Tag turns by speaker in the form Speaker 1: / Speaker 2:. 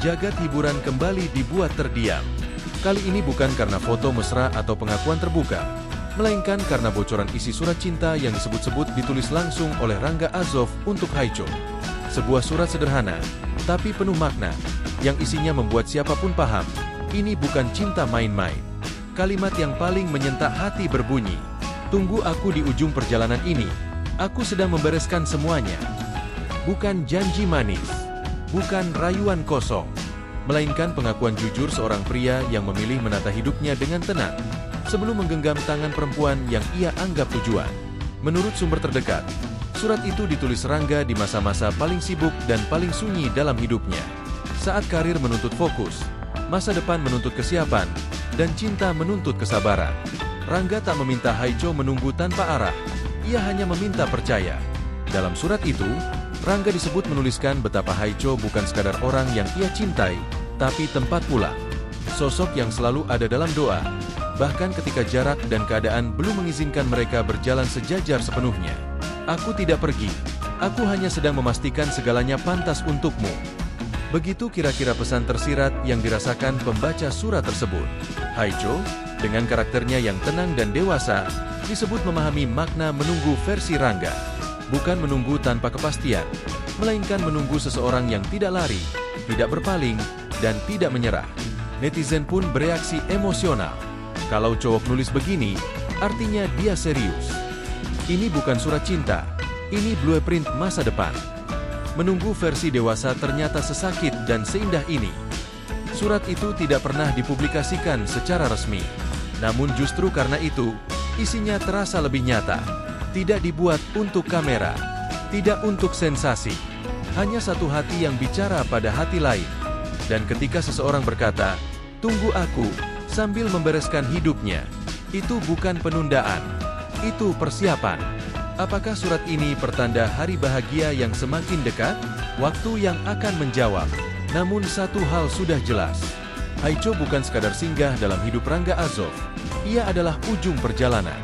Speaker 1: Jagat hiburan kembali dibuat terdiam. Kali ini bukan karena foto mesra atau pengakuan terbuka, melainkan karena bocoran isi surat cinta yang disebut-sebut ditulis langsung oleh Rangga Azov untuk Haicho. Sebuah surat sederhana, tapi penuh makna, yang isinya membuat siapapun paham, ini bukan cinta main-main. Kalimat yang paling menyentak hati berbunyi, "Tunggu aku di ujung perjalanan ini, aku sedang membereskan semuanya." Bukan janji manis, bukan rayuan kosong, melainkan pengakuan jujur seorang pria yang memilih menata hidupnya dengan tenang, sebelum menggenggam tangan perempuan yang ia anggap tujuan. Menurut sumber terdekat, surat itu ditulis Rangga di masa-masa paling sibuk dan paling sunyi dalam hidupnya. Saat karir menuntut fokus, masa depan menuntut kesiapan, dan cinta menuntut kesabaran. Rangga tak meminta Haicho menunggu tanpa arah, ia hanya meminta percaya. Dalam surat itu, Rangga disebut menuliskan betapa Haicho bukan sekadar orang yang ia cintai, tapi tempat pulang. Sosok yang selalu ada dalam doa, bahkan ketika jarak dan keadaan belum mengizinkan mereka berjalan sejajar sepenuhnya. "Aku tidak pergi, aku hanya sedang memastikan segalanya pantas untukmu." Begitu kira-kira pesan tersirat yang dirasakan pembaca surat tersebut. Haicho, dengan karakternya yang tenang dan dewasa, disebut memahami makna menunggu versi Rangga. Bukan menunggu tanpa kepastian, melainkan menunggu seseorang yang tidak lari, tidak berpaling, dan tidak menyerah. Netizen pun bereaksi emosional. Kalau cowok nulis begini, artinya dia serius. Ini bukan surat cinta, ini blueprint masa depan. Menunggu versi dewasa ternyata sesakit dan seindah ini. Surat itu tidak pernah dipublikasikan secara resmi. Namun justru karena itu, isinya terasa lebih nyata. Tidak dibuat untuk kamera, tidak untuk sensasi. Hanya satu hati yang bicara pada hati lain. Dan ketika seseorang berkata, "Tunggu aku," sambil membereskan hidupnya, itu bukan penundaan, itu persiapan. Apakah surat ini pertanda hari bahagia yang semakin dekat? Waktu yang akan menjawab. Namun satu hal sudah jelas, Haicho bukan sekadar singgah dalam hidup Rangga Azov. Ia adalah ujung perjalanan.